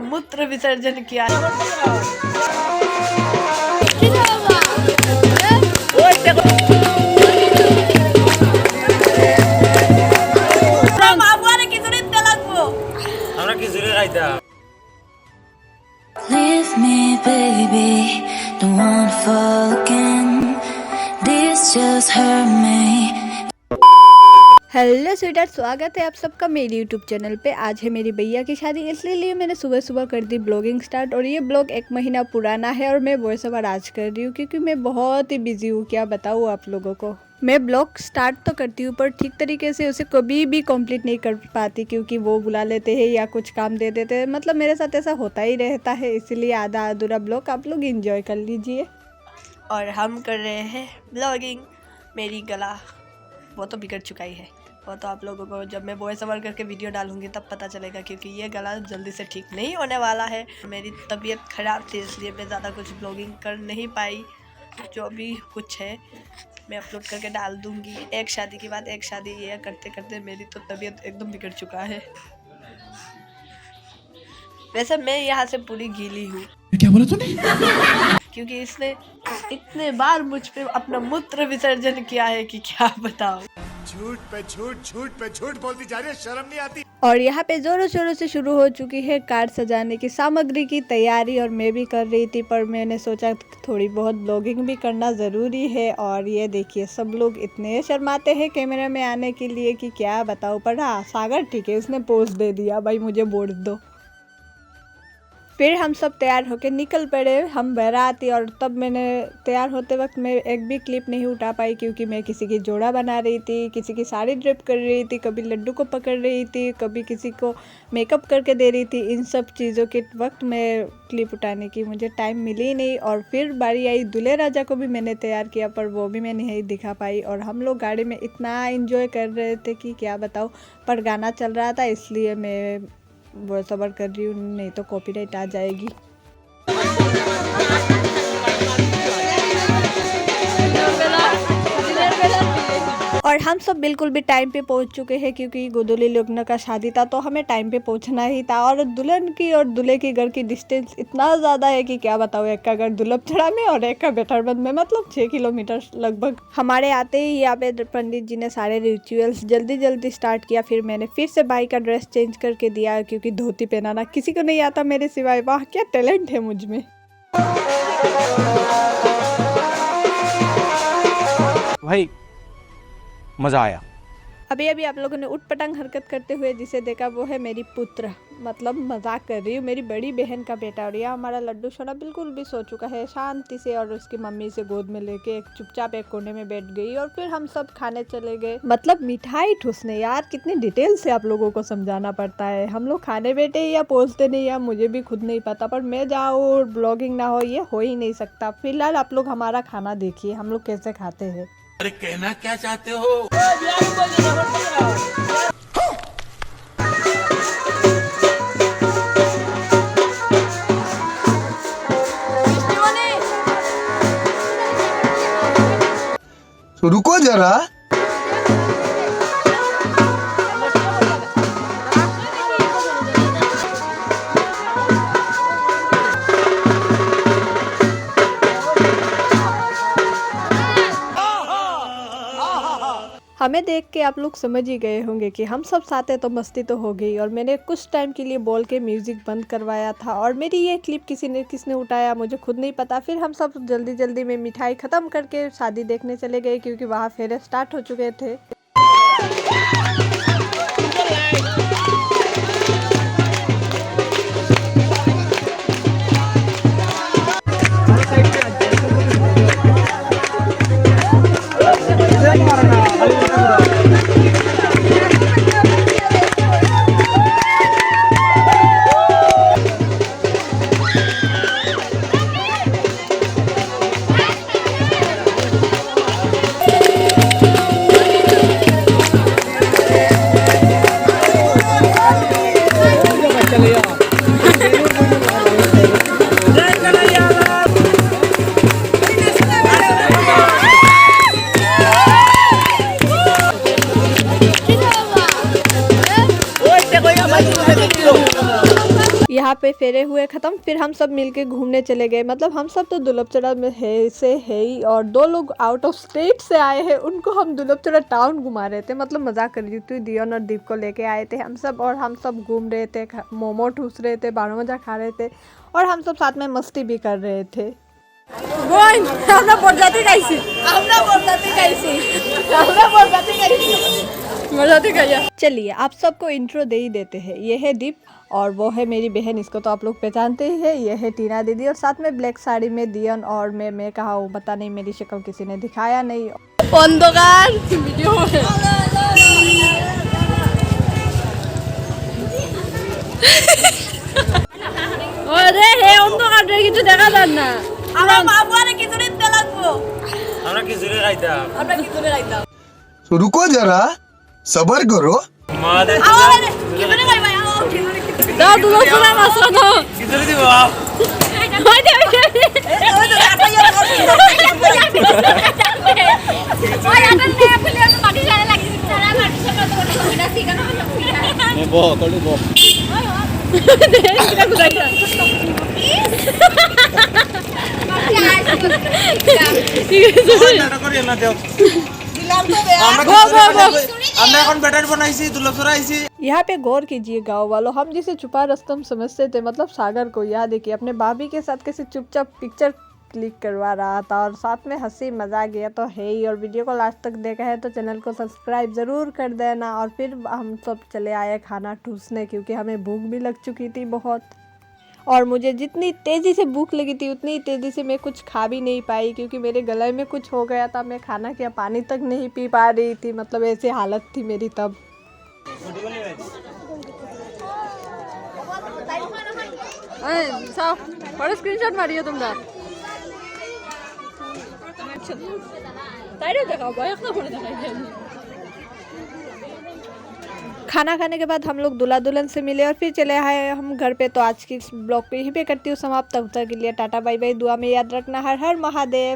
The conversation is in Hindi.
मूत्र विसर्जन किया। Leave me, baby, don't wanna fall again. This just hurt me. Hello sweetheart, स्वागत है आप सबका मेरे यूट्यूब चैनल पे। आज है मेरी भैया की शादी, इसलिए मैंने सुबह सुबह कर दी ब्लॉगिंग स्टार्ट। और ये ब्लॉग 1 महीना पुराना है और मैं वॉइस ओवर आज कर रही हूँ क्योंकि मैं बहुत ही बिजी हूँ। क्या बताऊँ आप लोगों को। मैं ब्लॉग स्टार्ट तो करती हूँ पर ठीक तरीके से उसे कभी भी कंप्लीट नहीं कर पाती क्योंकि वो बुला लेते हैं या कुछ काम दे देते हैं। मतलब मेरे साथ ऐसा होता ही रहता है, इसीलिए आधा अधूरा ब्लॉग आप लोग इंजॉय कर लीजिए। और हम कर रहे हैं ब्लॉगिंग। मेरी गला वो तो बिगड़ चुका ही है, वो तो आप लोगों को जब मैं वॉइस ओवर करके वीडियो डालूंगी तब पता चलेगा, क्योंकि ये गला जल्दी से ठीक नहीं होने वाला है। मेरी तबीयत ख़राब थी इसलिए मैं ज़्यादा कुछ ब्लॉगिंग कर नहीं पाई। जो भी कुछ है मैं अपलोड करके डाल दूंगी। एक शादी के बाद एक शादी, ये करते करते मेरी तो तबीयत एकदम बिगड़ चुका है। वैसे मैं यहाँ से पूरी गीली हूँ। क्या बोला तूने? क्योंकि इसने इतने बार मुझ पे अपना मूत्र विसर्जन किया है कि क्या बताऊं। झूठ पे झूठ बोलती जा रही है, शर्म नहीं आती। और यहाँ पे जोरों शोरों से शुरू हो चुकी है कार सजाने की सामग्री की तैयारी, और मैं भी कर रही थी पर मैंने सोचा थोड़ी बहुत ब्लॉगिंग भी करना ज़रूरी है। और ये देखिए सब लोग इतने शर्माते हैं कैमरे में आने के लिए कि क्या बताऊँ। पर हाँ, सागर ठीक है, उसने पोज दे दिया, भाई मुझे बोल दो। फिर हम सब तैयार होके निकल पड़े हम बाराती। और तब मैंने तैयार होते वक्त मैं एक भी क्लिप नहीं उठा पाई क्योंकि मैं किसी की जोड़ा बना रही थी, किसी की साड़ी ड्रिप कर रही थी, कभी लड्डू को पकड़ रही थी, कभी किसी को मेकअप करके दे रही थी। इन सब चीज़ों के वक्त मैं क्लिप उठाने की मुझे टाइम मिली नहीं। और फिर बारी आई दूल्हे राजा को भी मैंने तैयार किया पर वो भी मैं नहीं दिखा पाई। और हम लोग गाड़ी में इतना एंजॉय कर रहे थे कि क्या बताऊँ। पर गाना चल रहा था इसलिए मैं वॉइस ओवर कर रही हूँ, नहीं तो कॉपीराइट आ जाएगी। और हम सब बिल्कुल भी टाइम पे पहुंच चुके हैं क्योंकि गोदुली लग्न का शादी था तो हमें टाइम पे पहुंचना ही था। और दुल्हन की और दूल्हे के घर की डिस्टेंस इतना ज़्यादा है कि क्या बताऊँ। एक का घर दुल्लभचड़ा में और एक का बेटरबंद में, मतलब 6 किलोमीटर लगभग। हमारे आते ही यहाँ पे पंडित जी ने सारे रिचुअल्स जल्दी जल्दी स्टार्ट किया। फिर मैंने फिर से भाई का ड्रेस चेंज करके दिया क्योंकि धोती पहनाना किसी को नहीं आता मेरे सिवाय। वाह क्या टैलेंट है मुझ में। भाई मज़ा आया। अभी अभी आप लोगों ने उटपटांग हरकत करते हुए जिसे देखा वो है मेरी पुत्र, मतलब मजाक कर रही हूँ, मेरी बड़ी बहन का बेटा। और यह हमारा लड्डू सोना बिल्कुल भी सो चुका है शांति से, और उसकी मम्मी से गोद में लेके चुपचाप एक कोने में बैठ गई। और फिर हम सब खाने चले गए। मतलब मिठाई ठूसने, यार कितनी डिटेल से आप लोगों को समझाना पड़ता है। हम लोग खाने बैठे या पहुँचते नहीं, या मुझे भी खुद नहीं पता। पर मैं जाऊँ और ब्लॉगिंग ना हो, ये हो ही नहीं सकता। फिलहाल आप लोग हमारा खाना देखिए, हम लोग कैसे खाते हैं। अरे कहना क्या चाहते हो? रुको जरा। हमें देख के आप लोग समझ ही गए होंगे कि हम सब साथ हैं तो मस्ती तो हो गई। और मैंने कुछ टाइम के लिए बोल के म्यूज़िक बंद करवाया था। और मेरी ये क्लिप किसने उठाया मुझे खुद नहीं पता। फिर हम सब जल्दी जल्दी में मिठाई ख़त्म करके शादी देखने चले गए क्योंकि वहाँ फेरे स्टार्ट हो चुके थे। यहाँ पे फेरे हुए ख़त्म, फिर हम सब मिलके घूमने चले गए। मतलब हम सब तो दुलबचड़ा में है से है ही, और 2 लोग आउट ऑफ स्टेट से आए हैं, उनको हम दुलबचड़ा टाउन घुमा रहे थे। मतलब मजाक कर रही थी। दियोन और दीप को लेके आए थे हम सब, और हम सब घूम रहे थे, मोमो ठूस रहे थे, बारो मजा खा रहे थे, और हम सब साथ में मस्ती भी कर रहे थे। चलिए आप सबको इंट्रो दे ही देते हैं। ये है दीप और वो है मेरी बहन, इसको तो आप लोग पहचानते ही है। ये है टीना दीदी, और साथ में ब्लैक साड़ी में दियन, और मैं कहा हूँ पता नहीं, मेरी शक्ल किसी ने दिखाया नहीं। अंधकार अरे हे অন্ধকার রে কিছু দেখা যায় না। আমরা বাবারে খিচুড়ি দিতে লাগবো। আমরা খিচুড়ি খাইতাম। আমরা খিচুড়ি খাইতাম। रुको जरा सबर करो। মাদে আরে খিচুড়ি খাই ভাই, আও খিচুড়ি। দাও দুলো সুরা মাছ দাও। খিচুড়ি দিব। ওই দে ওই তো কাটা ইয়া করছিস। ওই আটার নে ফুলে মাটি সারা লাগি সারা মাটি সারা তো ওটা শিখানো নে বো তোড়ি বো। এটা কোথায় যা? নাটক করি না দেও। দিলাম তো বে। আমরা এখন ব্যাটার বানাইছি, দুলছরা আইছি। यहाँ पे गौर कीजिए गाँव वालों, हम जिसे छुपा रस्तम समझते थे, मतलब सागर को, यहाँ देखिए अपने भाभी के साथ कैसे चुपचाप पिक्चर क्लिक करवा रहा था, और साथ में हंसी मजाक गया तो है ही। और वीडियो को लास्ट तक देखा है तो चैनल को सब्सक्राइब ज़रूर कर देना। और फिर हम सब चले आए खाना ठूसने, क्योंकि हमें भूख भी लग चुकी थी बहुत, और मुझे जितनी तेज़ी से भूख लगी थी उतनी तेज़ी से मैं कुछ खा भी नहीं पाई, क्योंकि मेरे गले में कुछ हो गया था। मैं खाना क्या पानी तक नहीं पी पा रही थी, मतलब ऐसी हालत थी मेरी तब। स्क्रीनशॉट मारियो तुमरा खाना खाने के बाद हम लोग दूल्हा दुल्हन से मिले और फिर चले आए हम घर पे। तो आज की इस ब्लॉग को यहीं पे करती हूँ समाप्त। तब तक के लिए टाटा बाय बाय। दुआ में याद रखना। हर हर महादेव।